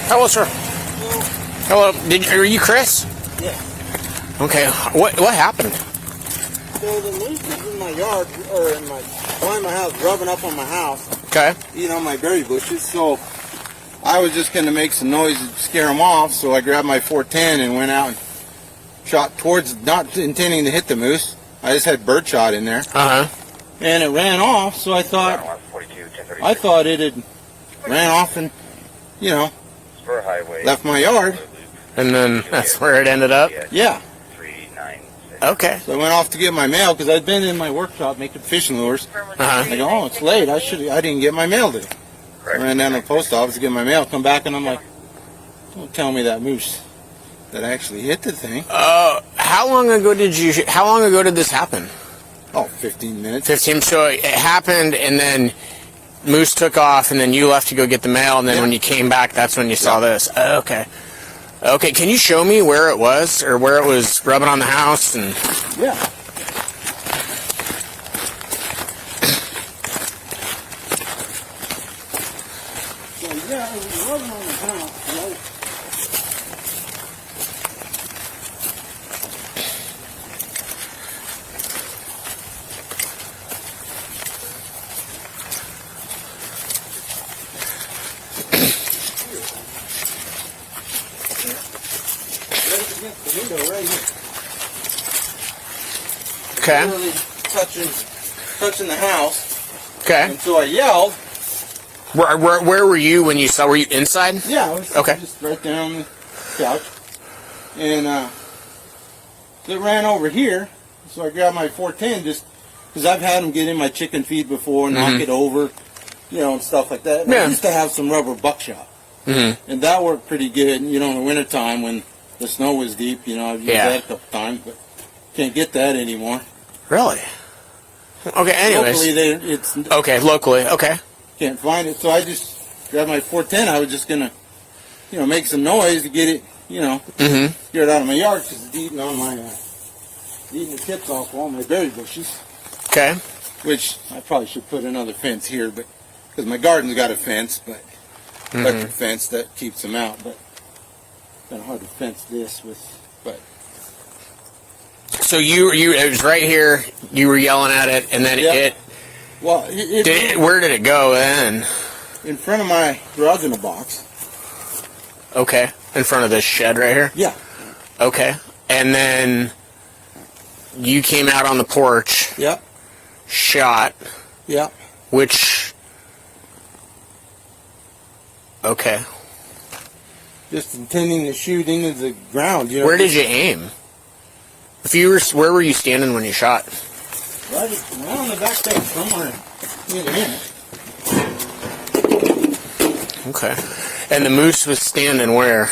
Hello, sir. Hello. Are you Chris? Yeah. Okay. What happened? So the moose was in my yard, or behind my house, rubbing up on my house. Okay. Eating on my berry bushes. So I was just going to make some noise and scare them off. So I grabbed my 410 and went out and shot towards, not intending to hit the moose. I just had bird shot in there. And it ran off. So I thought it had ran off and, left my yard. And then that's where it ended up? Yeah. Okay. So I went off to get my mail because I'd been in my workshop making fishing lures. I go, oh, it's late. I didn't get my mail today. I ran down to the post office to get my mail. Come back and I'm like, don't tell me that moose that actually hit the thing. How long ago did this happen? Oh, 15 minutes. 15. So it happened, and then moose took off, and then you left to go get the mail, and then when you came back, that's when you saw this. Okay. Okay, can you show me where it was, or where it was rubbing on the house? And yeah. So yeah, it was rubbing on the house. Right? The window right here. okay. Literally touching the house. Okay. And so I yelled. Where were you when you saw? Were you inside? Yeah, I was okay. Just right there on the couch. And it ran over here. So I grabbed my 410 just because I've had them get in my chicken feed before and knock it over, and stuff like that. Yeah. I used to have some rubber buckshot. And that worked pretty good, in the wintertime when the snow was deep, I've used that a couple times, but can't get that anymore. Really? Okay, anyways. Locally, it's... Okay, locally, okay. Can't find it, so I just grabbed my 410. I was just going to, make some noise to get it, get it out of my yard, because it's eating on my, eating the tips off all my berry bushes. Okay. Which I probably should put another fence here, but because my garden's got a fence, but electric fence that keeps them out, but it's kind of hard to fence this with, but. So it was right here. You were yelling at it, and then Well, where did it go then? In front of my garage in a box. Okay, in front of this shed right here. Yeah. Okay, and then you came out on the porch. Yep. Shot. Yep. Which. Okay. Just intending to shoot into the ground. Where did you aim? Where were you standing when you shot? Right on the back fence, somewhere in here. Okay. And the moose was standing where?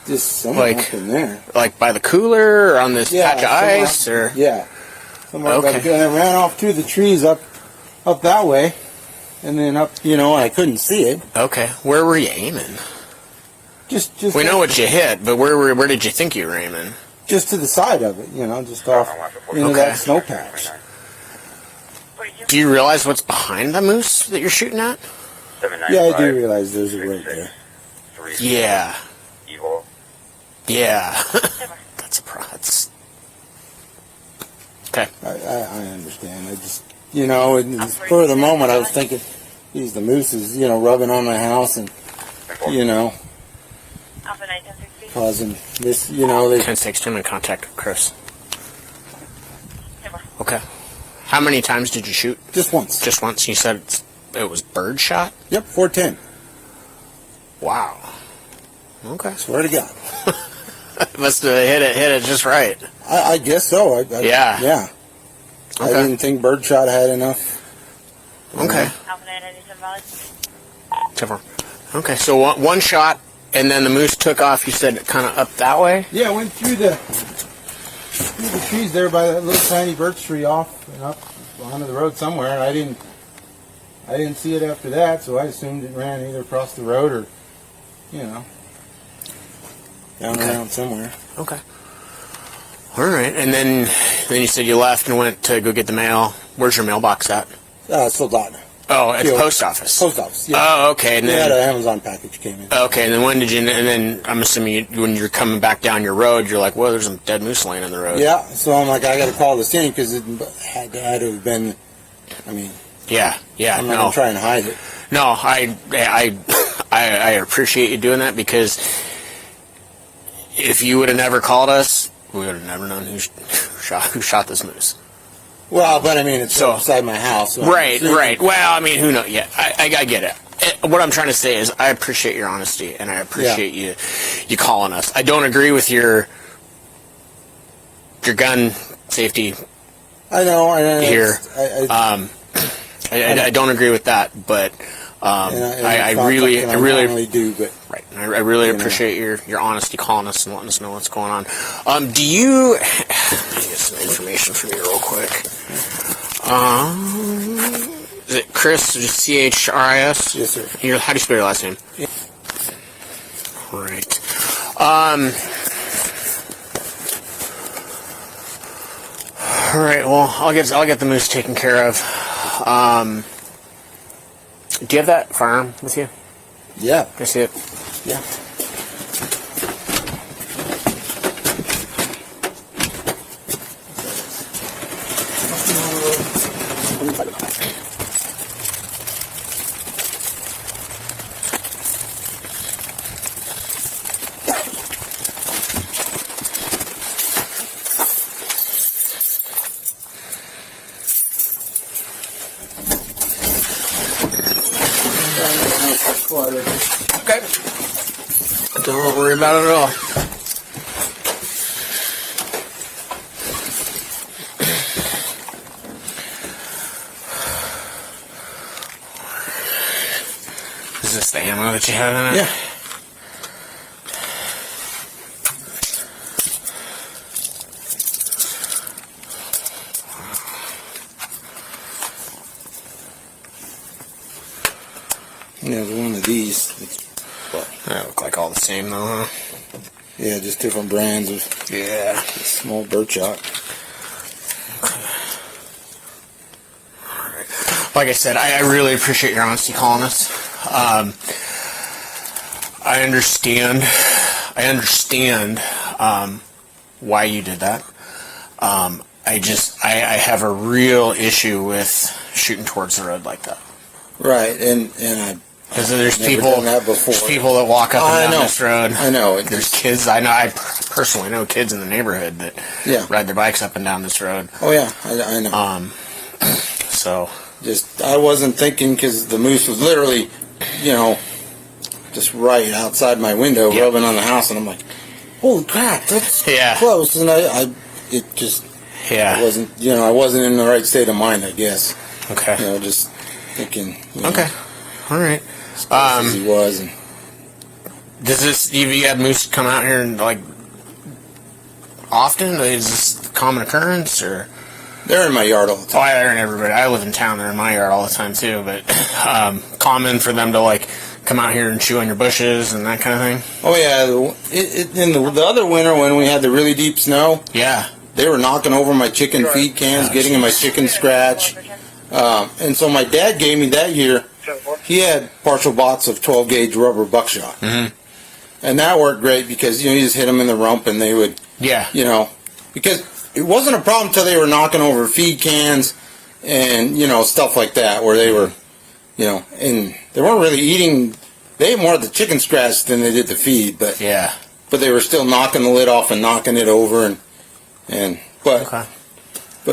Just somewhere up in there. Like by the cooler or on this patch of ice? Or? Yeah. Somewhere by the cooler. And it ran off through the trees up that way. And then up, I couldn't see it. Okay. Where were you aiming? Just we know what you hit, but where did you think you were aiming? Just to the side of it, just off into that snow patch. Do you realize what's behind the moose that you're shooting at? Yeah, I do realize there's a right there. Yeah. Yeah. That's a process. Okay. I understand. I just, for the moment I was thinking, the moose is, rubbing on my house and, causing this, they... 10-6, in contact with Chris. Okay. How many times did you shoot? Just once. Just once. You said it was bird shot? Yep, 410. Wow. Okay. Swear to God. Must have hit it just right. I guess so. Yeah. Yeah. Okay. I didn't think bird shot had enough. Okay. Okay, so one shot, and then the moose took off, you said, kind of up that way? Yeah, I went through the trees there by that little tiny birch tree off and up onto the road somewhere. And I didn't see it after that, so I assumed it ran either across the road or, down around somewhere. Okay. All right, and then you said you left and went to go get the mail. Where's your mailbox at? Sold out. Oh, at the PO. post office. Post office. Yeah. Oh, okay. And They had then, an Amazon package came in. okay, and then when did you? And then I'm assuming when you're coming back down your road, you're like, well, there's some dead moose laying in the road. Yeah. So I'm like, I got to call this in because it had to have been. I mean. Yeah. I'm not gonna try and hide it. No, I appreciate you doing that, because if you would have never called us, we would have never known who shot this moose. Well, but I mean, it's outside my house. So Right. Well, I mean, who knows? Yeah, I get it. What I'm trying to say is, I appreciate your honesty, and I appreciate you calling us. I don't agree with your gun safety. I know. Here. I don't agree with that, but I really do. But right, I really appreciate your honesty, calling us and letting us know what's going on. Do you? Let me get some information from you real quick. Is it Chris? Just CHRIS? Yes, sir. How do you spell your last name? Yeah. Right. All right. Well, I'll get the moose taken care of. Do you have that firearm with you? Yeah. Can I see it? Yeah. Okay. Don't worry about it at all. Is this the ammo that you have in it? Yeah. Yeah, one of these. They look like all the same, though, huh? Yeah, just different brands of small birdshot. Like I said, I really appreciate your honesty calling us. I understand why you did that. I have a real issue with shooting towards the road like that. Right, and because there's never people done that before. There's people that walk up and down this road. I know. There's kids. I personally know kids in the neighborhood that ride their bikes up and down this road. Oh yeah, I know. So I wasn't thinking, because the moose was literally, just right outside my window, rubbing on the house, and I'm like, holy crap, that's close. And I wasn't, I wasn't in the right state of mind, I guess. Okay. Just thinking. Okay. All right. As he was. And does you have moose come out here and often? Is this a common occurrence, or? They're in my yard all the time. Oh, they're in everybody. I live in town. They're in my yard all the time too. But common for them to come out here and chew on your bushes and that kind of thing. Oh yeah. In the other winter when we had the really deep snow. Yeah. They were knocking over my chicken feed cans, getting in my chicken scratch. And so my dad gave me that year. He had partial box of 12 gauge rubber buckshot. Mm-hmm. And that worked great because you just hit them in the rump and they would. Yeah. Because it wasn't a problem until they were knocking over feed cans and, stuff like that, where they were, and they weren't really eating. They ate more of the chicken scratch than they did the feed, but they were still knocking the lid off and knocking it over, but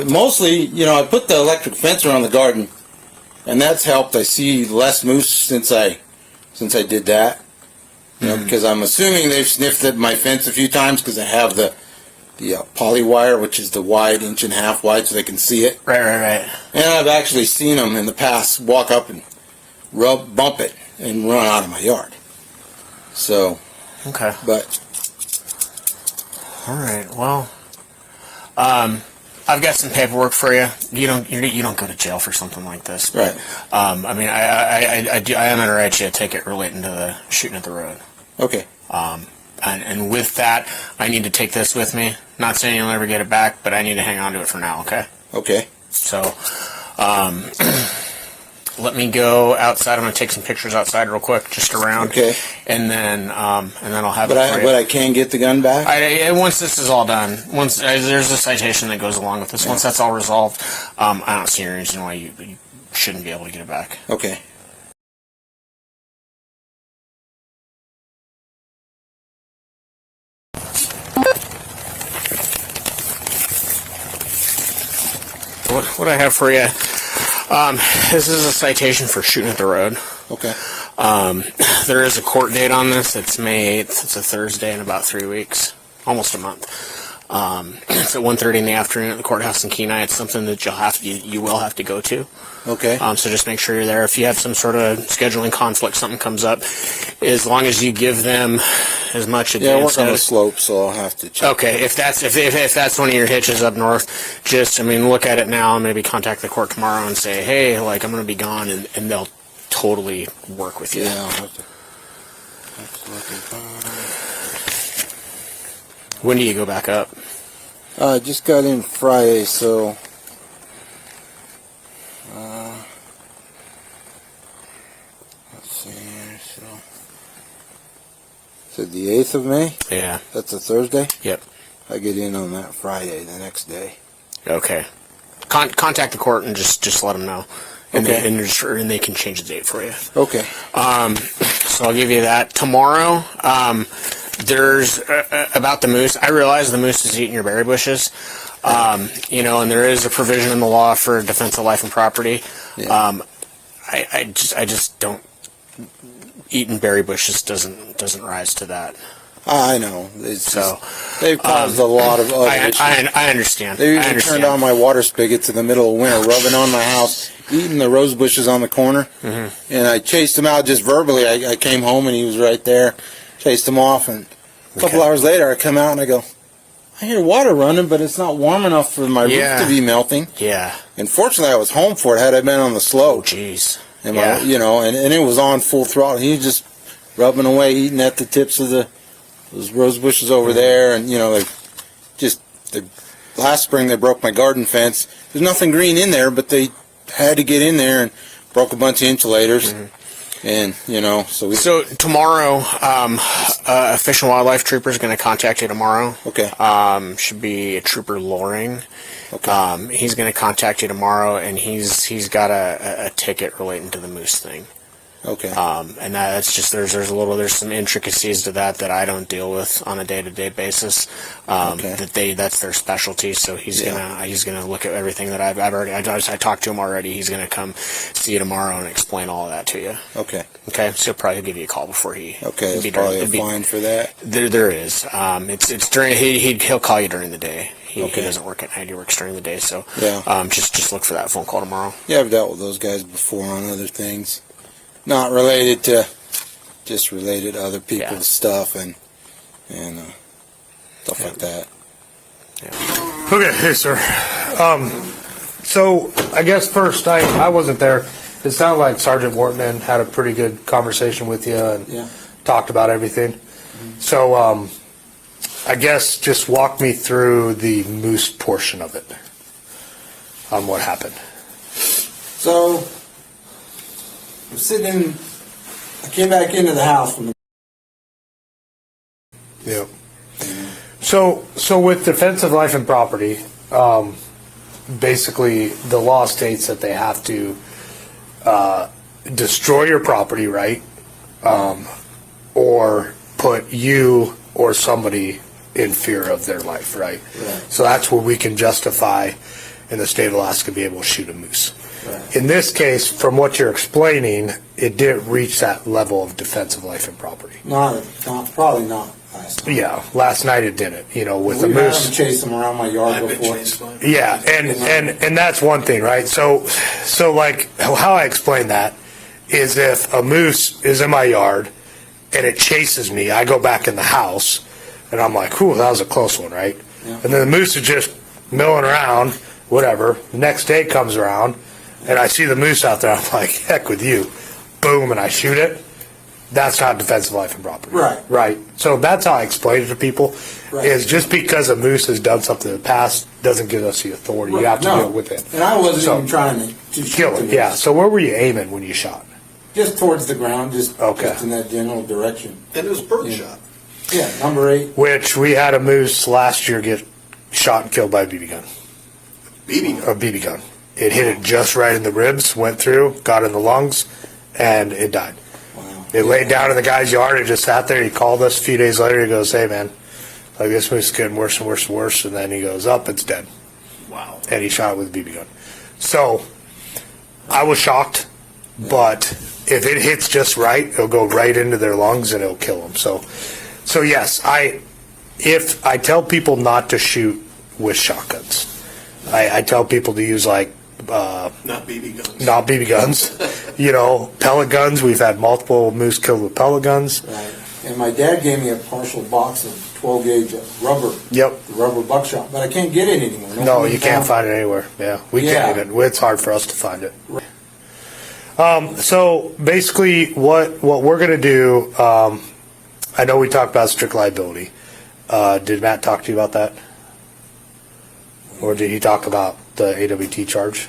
mostly, I put the electric fence around the garden, and that's helped. I see less moose since I did that, because I'm assuming they've sniffed at my fence a few times because I have the poly wire, which is the wide 1.5 inch wide, so they can see it. Right. And I've actually seen them in the past walk up and bump it and run out of my yard. So. Okay. But. All right. Well, I've got some paperwork for you. You don't go to jail for something like this. Right. I mean, I am going to write you a ticket relating to the shooting at the road. Okay. And with that, I need to take this with me. Not saying you'll never get it back, but I need to hang on to it for now, okay? Okay. So, let me go outside. I'm going to take some pictures outside real quick, just around. Okay. And then I'll have But it for you. but I can get the gun back. Once this is all done, once there's a citation that goes along with this. Once that's all resolved, I don't see any reason why you shouldn't be able to get it back. Okay. What I have for you, this is a citation for shooting at the road. Okay. There is a court date on this. It's May 8th. It's a Thursday in about 3 weeks, almost a month. It's at 1:30 in the afternoon at the courthouse in Kenai. It's something that you will have to go to. Okay. So just make sure you're there. If you have some sort of scheduling conflict, something comes up, as long as you give them as much advance. Yeah, I work on the notice. slope, so I'll have to check. Okay, if that's one of your hitches up north, look at it now and maybe contact the court tomorrow and say, hey, I'm going to be gone, and they'll totally work with you. Yeah, I'll have to look at When do you go back up? I just got in Friday, so let's see here. So the 8th of May. Yeah. That's a Thursday. Yep. I get in on that Friday, the next day. Okay. Contact the court and just let them know, and Okay. they can change the date for you. Okay. So I'll give you that tomorrow. There's about the moose. I realize the moose is eating your berry bushes, and there is a provision in the law for defense of life and property. Yeah. I just don't. Eating berry bushes doesn't rise to that. I know. They've caused a lot of other issues. I understand. They I even understand. turned on my water spigots in the middle of winter, rubbing on my house, eating the rose bushes on the corner. Mm-hmm. And I chased him out just verbally. I came home and he was right there. Chased him off, and a couple hours later I come out and I go, I hear water running, but it's not warm enough for my roof to be melting. Yeah. And fortunately I was home for it. Had I been on the slope. Jeez. And Yeah. and it was on full throttle. He was just rubbing away, eating at the tips of those rose bushes over there, and last spring they broke my garden fence. There's nothing green in there, but they had to get in there and broke a bunch of insulators, and So tomorrow, a Fish and Wildlife trooper is going to contact you tomorrow. Okay. Should be a Trooper Loring. Okay. He's going to contact you tomorrow, and he's got a ticket relating to the moose thing. Okay. And that's just there's some intricacies to that I don't deal with on a day-to-day basis. That's their specialty. So he's gonna look at everything that I talked to him already. He's gonna come see you tomorrow and explain all of that to you. Okay. Okay. So he'll probably give you a call before he. Okay. There's probably a fine for that. There is. It's during he'll call you during the day. He Okay. doesn't work at night. He works during the day. So Yeah. just look for that phone call tomorrow. Yeah, I've dealt with those guys before on other things, not related to, just related to other people's stuff and stuff like that. Yeah. Okay, hey sir. So I guess first, I wasn't there. It sounded like Sergeant Wortman had a pretty good conversation with you and talked about everything. So I guess just walk me through the moose portion of it on what happened. So I'm sitting. I came back into the house from the. Yeah. So with defense of life and property, basically the law states that they have to destroy your property, right? Or put you or somebody in fear of their life, right? So that's where we can justify in the state of Alaska be able to shoot a moose. Right. In this case, from what you're explaining, it didn't reach that level of defense of life and property. Probably not last time. Yeah, last night it didn't. With the We've had moose. them chase them around my yard before. Yeah, and that's one thing, right? So like how I explain that is if a moose is in my yard and it chases me, I go back in the house and I'm like, "Ooh, that was a close one," right? Yeah. And then the moose is just milling around, whatever. The next day comes around and I see the moose out there. I'm like, "Heck with you!" Boom, and I shoot it. That's not defensive life and property. Right. Right. So that's how I explain it to people. Right. is just because a moose has done something in the past doesn't give us the authority. You have to No. deal with it. And I wasn't So- even trying to shoot Kill the it, moose. yeah. So where were you aiming when you shot? Just towards the ground, just Okay. in that general direction. And it was bird Yeah. shot. Yeah, number 8. Which we had a moose last year get shot and killed by a BB gun. BB gun. A BB gun. It hit it just right in the ribs, went through, got in the lungs, and it died. Wow. It laid down in the guy's yard. It just sat there. He called us a few days later. He goes, "Hey, man, like this moose is getting worse and worse and worse." And then he goes, "Up, it's dead." Wow. And he shot it with a BB gun. So I was shocked, but if it hits just right, it'll go right into their lungs and it'll kill them. So yes, if I tell people not to shoot with shotguns, I tell people to use like Not BB guns. not BB guns, pellet guns. We've had multiple moose killed with pellet guns. Right. And my dad gave me a partial box of 12 gauge rubber. Yep. Rubber buckshot, but I can't get it anymore. No, you can't find it anywhere. Yeah, we can't Yeah. even. It's hard for us to find it. So basically, what we're gonna do, I know we talked about strict liability. Did Matt talk to you about that, or did he talk about the AWT charge?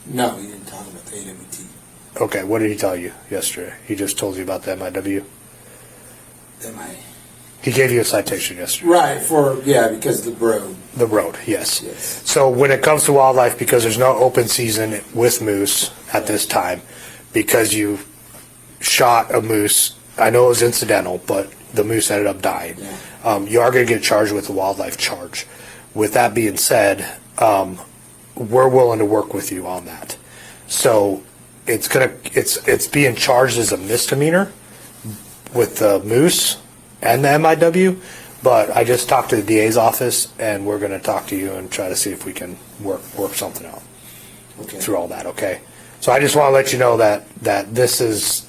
No, he didn't talk about the AWT. Okay, what did he tell you yesterday? He just told you about the MIW. He gave you a citation yesterday. Right, because the road. The road, yes. Yes. So when it comes to wildlife, because there's no open season with moose at this time, because you shot a moose, I know it was incidental, but the moose ended up dying. Yeah. You are going to get charged with a wildlife charge. With that being said, we're willing to work with you on that. So it's being charged as a misdemeanor with the moose and the MIW, but I just talked to the DA's office, and we're going to talk to you and try to see if we can work something out Okay. through all that. Okay. So I just want to let you know that this is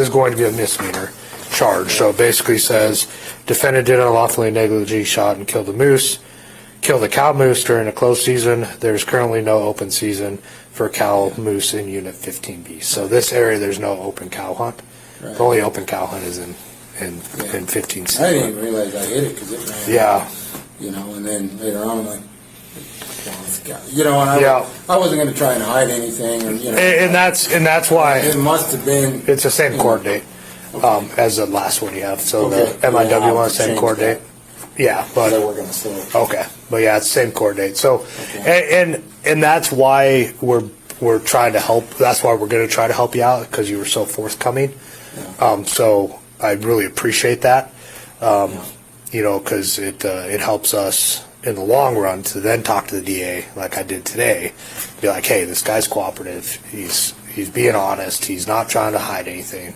going to be a misdemeanor charge. So it basically says defendant did unlawfully negligently shot and killed a cow moose during a closed season. There's currently no open season for cow moose in Unit 15B. So this area, there's no open cow hunt. Right. The only open cow hunt is in 15C. I didn't even realize I hit it because it ran. Yeah. And then later on, I'm like, and Yeah. I wasn't going to try and hide anything, or And that's why it must have been. it's the same court date as the last one you have. So Okay. the MIW Yeah, I'll one, same change court that. date. Yeah, but That we're going to still. okay, but yeah, it's the same court date. So, Okay. and that's why we're trying to help. That's why we're going to try to help you out, because you were so forthcoming. So I really appreciate that. Because it helps us in the long run to then talk to the DA like I did today. Be like, hey, this guy's cooperative. He's being honest. He's not trying to hide anything.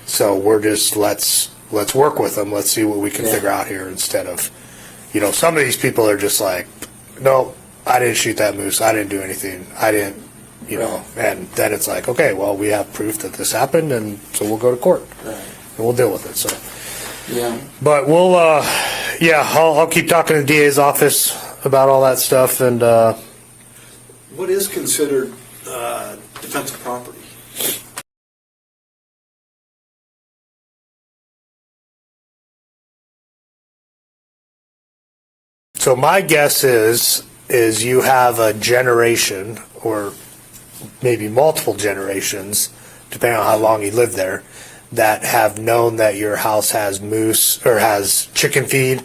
So we're just let's work with him. Let's see what we can figure out here, instead of, some of these people are just like, no, I didn't shoot that moose. I didn't do anything. I didn't, and then it's like, okay, well, we have proof that this happened, and so we'll go to court Right. and we'll deal with it. So, Yeah. but we'll, I'll keep talking to the DA's office about all that stuff, and What is considered defensive property? so my guess is you have a generation, or maybe multiple generations, depending on how long you lived there, that have known that your house has moose or has chicken feed,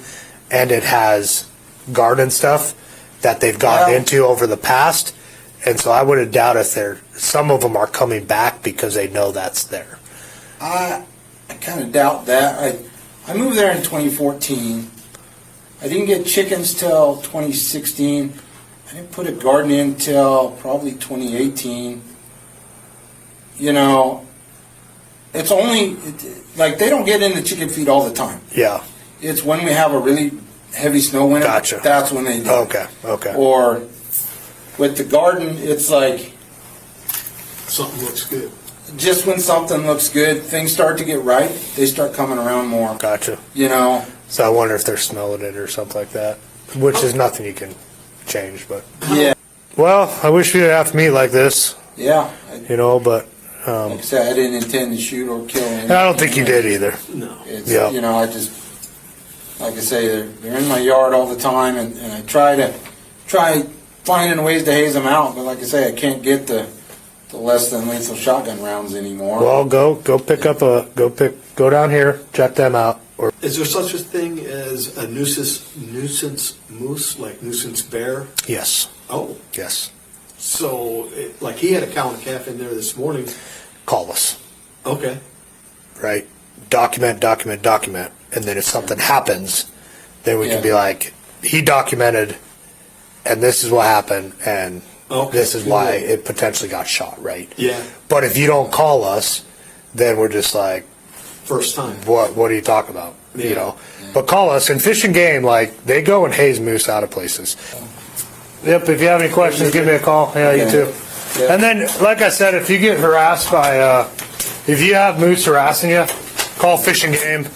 and it has garden stuff that they've gotten Well- into over the past. And so I wouldn't doubt if some of them are coming back because they know that's there. I kind of doubt that. I moved there in 2014. I didn't get chickens till 2016. I didn't put a garden in till probably 2018. It's only, like, they don't get in the chicken feed all the time. Yeah. It's when we have a really heavy snow winter. Gotcha. That's when they do. Okay. Or with the garden, it's like, Something looks good. just when something looks good, things start to get right, they start coming around more. Gotcha. So I wonder if they're smelling it or something like that, which is nothing you can change. But Yeah. well, I wish we didn't have to meet like this, Yeah. but Like I said, I didn't intend to shoot or kill him. I don't think you did either. No. It's, Yeah. like I say, they're in my yard all the time, and I try finding ways to haze them out, but like I say, I can't get the less than lethal shotgun rounds anymore. Well, go down here, check them out. Or Is there such a thing as a nuisance moose, like nuisance bear? yes, Oh, yes. so like he had a cow and a calf in there this morning. Call us, Okay. right? Document, and then if something happens, then we can Yeah. be like, he documented, and this is what happened, and Okay, this is why cool. it potentially got shot, right? Yeah. But if you don't call us, then we're just like, First time. what are you talking about? You Yeah. know. But call us. And Fish and Game, like, they go and haze moose out of places. Yep, if you have any questions, give me a call. Yeah, you Okay. too. Yeah. And then, like I said, if you get harassed by, if you have moose harassing you, call Fish and Game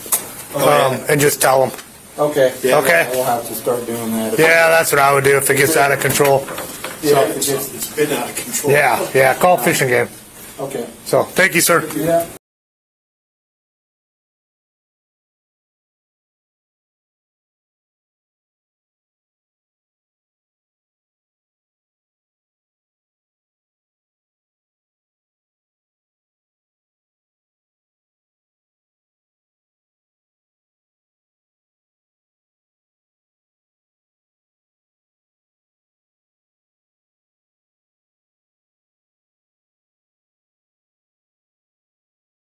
and just tell them. Okay. Yeah. Okay. We'll have to start doing that. Yeah, that's what I would do if it gets out of control. Yeah, It's been out of control. Yeah, call Fish and Game. okay. So, thank you, sir. Yeah.